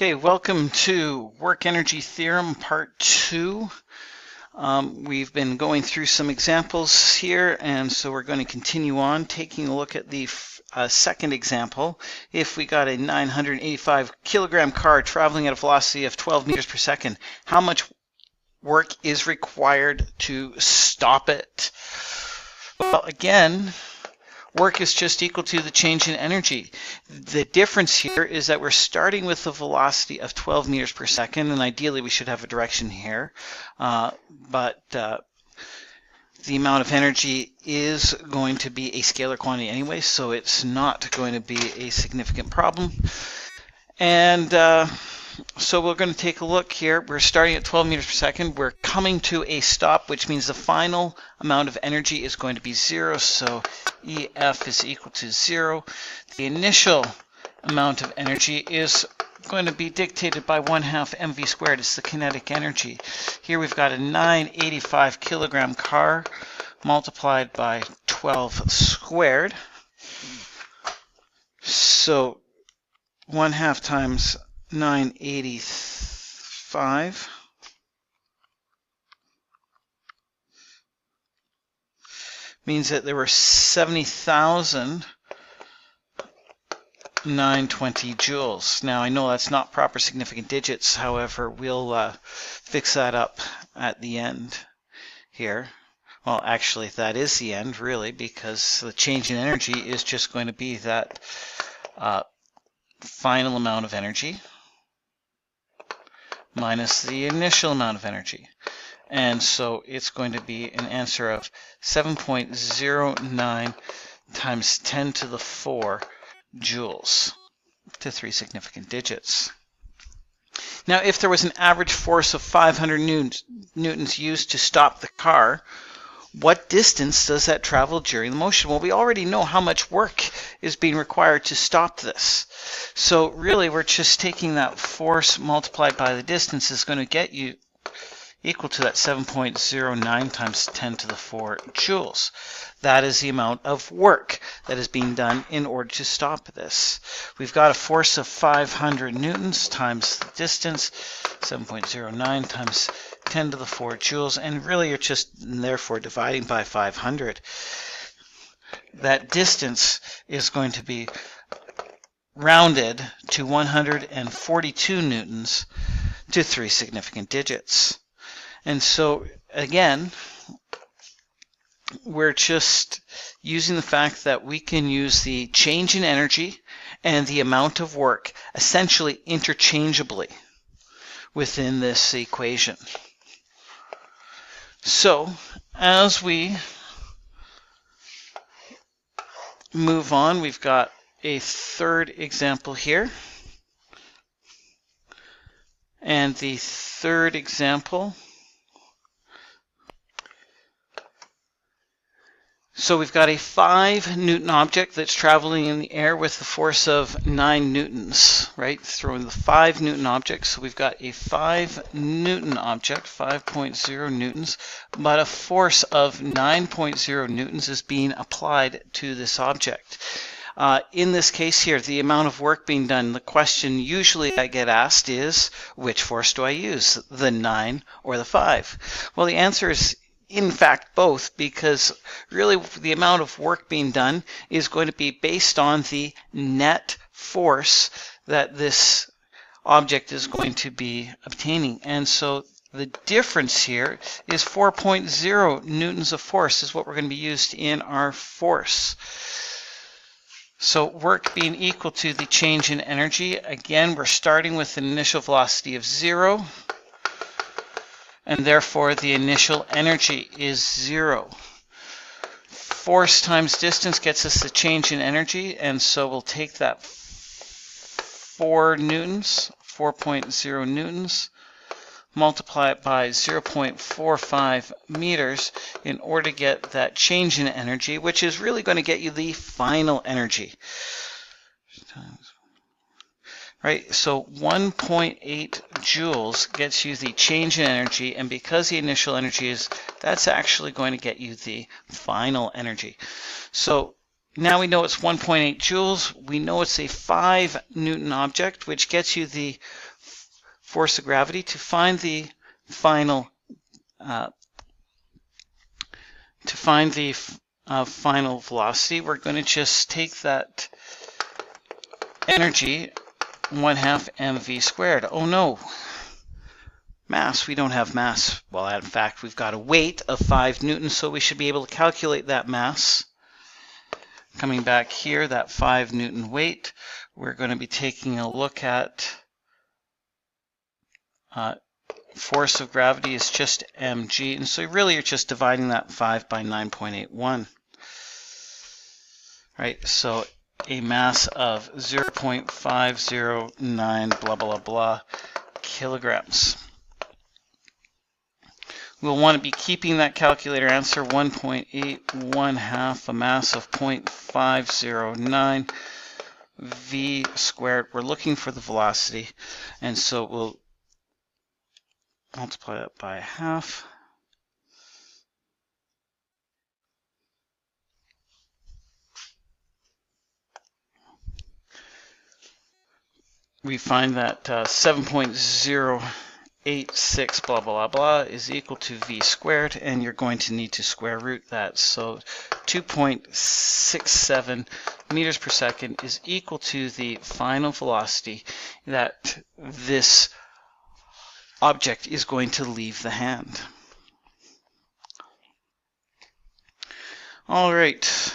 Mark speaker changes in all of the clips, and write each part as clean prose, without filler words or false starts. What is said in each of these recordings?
Speaker 1: Okay, welcome to Work Energy Theorem Part 2. We've been going through some examples here, and so we're going to continue on taking a look at the second example. If we got a 985 kilogram car traveling at a velocity of 12 meters per second, how much work is required to stop it? Well, again, work is just equal to the change in energy. The difference here is that we're starting with a velocity of 12 meters per second, and ideally we should have a direction here. But the amount of energy is going to be a scalar quantity anyway, so it's not going to be a significant problem. And so we're going to take a look here. We're starting at 12 meters per second. We're coming to a stop, which means the final amount of energy is going to be 0. So EF is equal to 0. The initial amount of energy is going to be dictated by 1/2 mv squared. It's the kinetic energy. Here we've got a 985 kilogram car multiplied by 12 squared. So 1/2 times 985 means that there were 70,920 joules. Now I know that's not proper significant digits, however, we'll fix that up at the end here. Well, actually that is the end really, because the change in energy is just going to be that final amount of energy minus the initial amount of energy. And so it's going to be an answer of 7.09 times 10 to the 4 joules to 3 significant digits. Now, if there was an average force of 500 newtons used to stop the car, what distance does that travel during the motion? Well, we already know how much work is being required to stop this. So really, we're just taking that force multiplied by the distance is going to get you equal to that 7.09 times 10 to the 4 joules. That is the amount of work that is being done in order to stop this. We've got a force of 500 newtons times the distance, 7.09 times 10 to the 4 joules, and really you're just therefore dividing by 500. That distance is going to be rounded to 142 newtons to 3 significant digits. And so again, we're just using the fact that we can use the change in energy and the amount of work essentially interchangeably within this equation. So as we move on, we've got a third example here. And the third example, so we've got a 5 Newton object that's traveling in the air with the force of 9 newtons, right? Throwing the 5 Newton object, so we've got a 5 Newton object, 5.0 newtons, but a force of 9.0 newtons is being applied to this object. In this case here, the amount of work being done, the question usually I get asked is, which force do I use, the 9 or the 5? Well, the answer is in fact both, because really the amount of work being done is going to be based on the net force that this object is going to be obtaining. And so the difference here is 4.0 newtons of force is what we're going to be used in our force. So work being equal to the change in energy. Again, we're starting with an initial velocity of 0, and therefore the initial energy is 0. Force times distance gets us the change in energy, and so we'll take that 4 newtons, 4.0 newtons, multiply it by 0.45 meters in order to get that change in energy, which is really going to get you the final energy. Right, so 1.8 joules gets you the change in energy, and because the initial energy is, that's actually going to get you the final energy. So now we know it's 1.8 joules. We know it's a 5 Newton object, which gets you the force of gravity. To find the final final velocity, we're going to just take that energy, 1/2 mv squared. Oh no, mass, we don't have mass. Well, in fact, we've got a weight of 5 newtons, so we should be able to calculate that mass. Coming back here, that 5 newton weight, we're going to be taking a look at force of gravity is just mg, and so really you're just dividing that 5 by 9.81. Right, so a mass of 0.509 blah blah blah kilograms. We'll want to be keeping that calculator answer 1.812, a mass of 0.509 v squared. We're looking for the velocity, and so we'll multiply that by half. We find that 7.086 blah blah blah is equal to v squared, and you're going to need to square root that. So 2.67 meters per second is equal to the final velocity that this object is going to leave the hand. All right,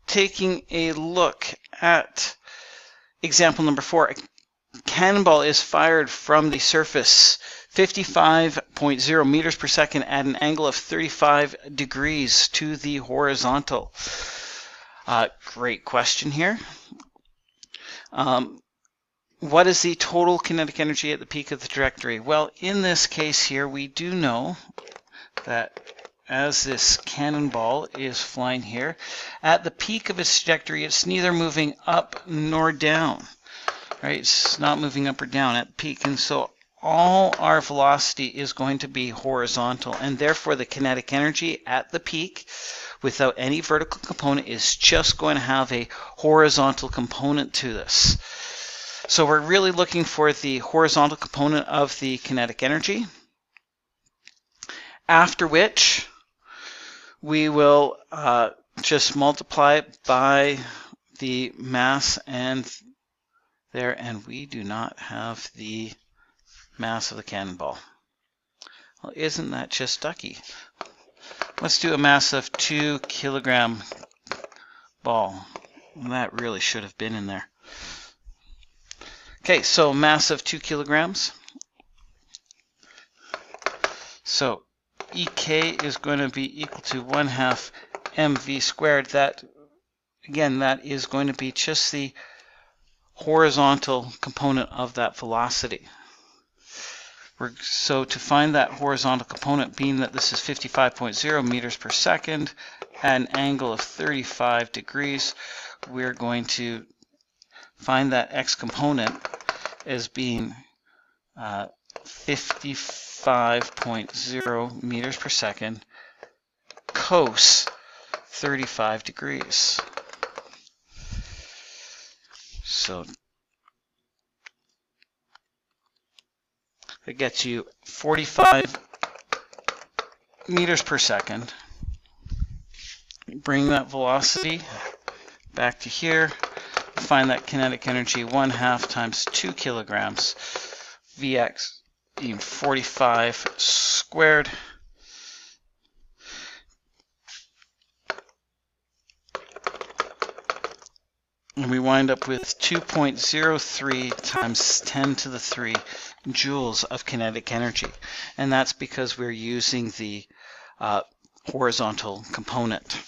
Speaker 1: taking a look at example number 4. A cannonball is fired from the surface 55.0 meters per second at an angle of 35 degrees to the horizontal. Great question here. What is the total kinetic energy at the peak of the trajectory? Well, in this case here, we do know that as this cannonball is flying here, at the peak of its trajectory, it's neither moving up nor down. Right? It's not moving up or down at peak, and so all our velocity is going to be horizontal, and therefore the kinetic energy at the peak without any vertical component is just going to have a horizontal component to this. So we're really looking for the horizontal component of the kinetic energy, after which we will just multiply it by the mass and there, and we do not have the mass of the cannonball. Well, isn't that just ducky? Let's do a mass of 2 kilogram ball. Well, that really should have been in there. Okay, so mass of 2 kilograms. So EK is going to be equal to 1/2 mv squared. That, again, that is going to be just the horizontal component of that velocity. So to find that horizontal component, being that this is 55.0 meters per second at an angle of 35 degrees, we're going to find that x component as being 55.0 meters per second cos 35 degrees. So it gets you 45 meters per second. Bring that velocity back to here. Find that kinetic energy, 1/2 times 2 kilograms, Vx being 45 squared. And we wind up with 2.03 times 10 to the 3 joules of kinetic energy. And that's because we're using the horizontal component.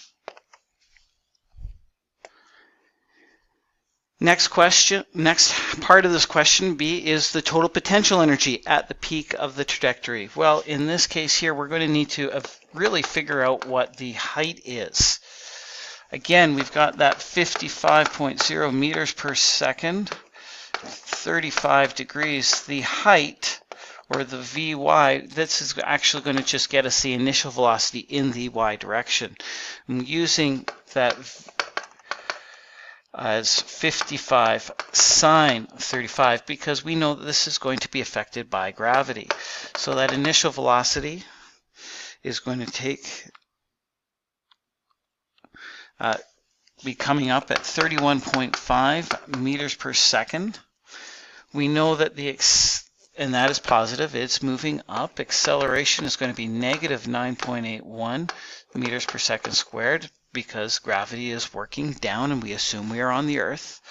Speaker 1: Next question, next part of this question B is the total potential energy at the peak of the trajectory. Well, in this case here, we're going to need to really figure out what the height is. Again, we've got that 55.0 meters per second, 35 degrees. The height, or the Vy, this is actually going to just get us the initial velocity in the y direction. I'm using that as 55 sine 35 because we know that this is going to be affected by gravity. So that initial velocity is going to be coming up at 31.5 meters per second. We know that and that is positive, it's moving up. Acceleration is going to be negative 9.81 meters per second squared because gravity is working down and we assume we are on the Earth.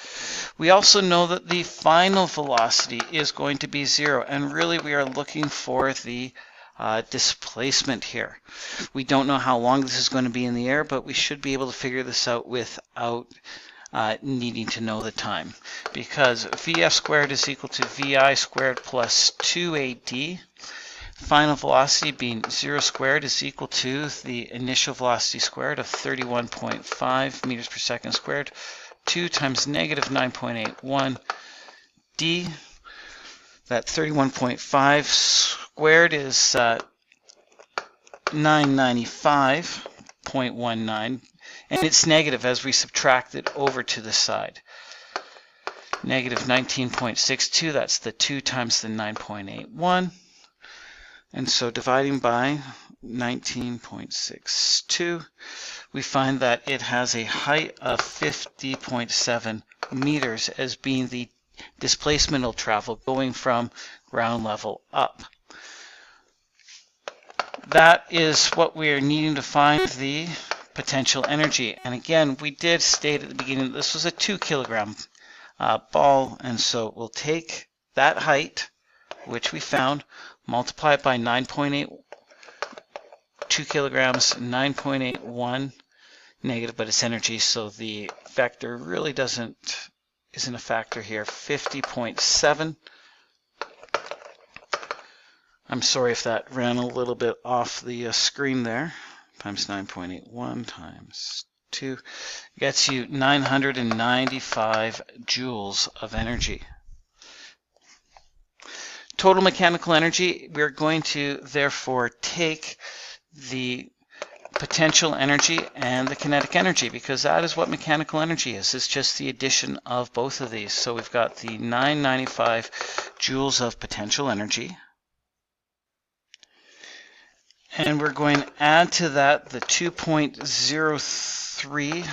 Speaker 1: We also know that the final velocity is going to be 0, and really we are looking for the displacement here. We don't know how long this is going to be in the air, but we should be able to figure this out without needing to know the time, because Vf squared is equal to Vi squared plus 2AD. Final velocity being 0 squared is equal to the initial velocity squared of 31.5 meters per second squared, 2 times negative 9.81 d. That 31.5 squared is 995.19, and it's negative as we subtract it over to the side. Negative 19.62, that's the 2 times the 9.81. And so dividing by 19.62, we find that it has a height of 50.7 meters as being the displacemental travel going from ground level up. That is what we are needing to find the potential energy. And again, we did state at the beginning that this was a 2 kilogram ball, and so we'll take that height, which we found, multiply it by 9.8, 2 kilograms, 9.81 negative, but it's energy, so the vector really isn't a factor here. 50.7. I'm sorry if that ran a little bit off the screen there. Times 9.81 times 2 gets you 995 joules of energy. Total mechanical energy, we're going to therefore take the potential energy and the kinetic energy, because that is what mechanical energy is. It's just the addition of both of these. So we've got the 995 joules of potential energy, and we're going to add to that the 2.03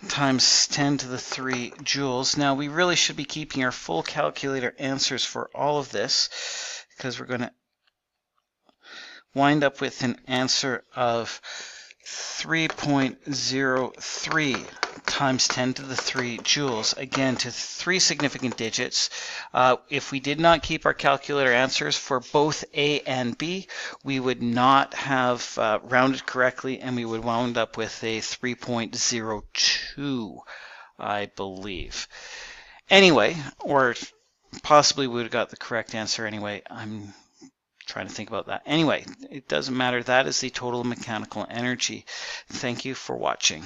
Speaker 1: times 10 to the 3 joules. Now we really should be keeping our full calculator answers for all of this, because we're going to wind up with an answer of 3.03 times 10 to the 3 joules, again to 3 significant digits. If we did not keep our calculator answers for both A and B, we would not have rounded correctly, and we would wound up with a 3.02, I believe. Anyway, or possibly we would have got the correct answer anyway. I'm trying to think about that. Anyway, it doesn't matter. That is the total mechanical energy. Thank you for watching.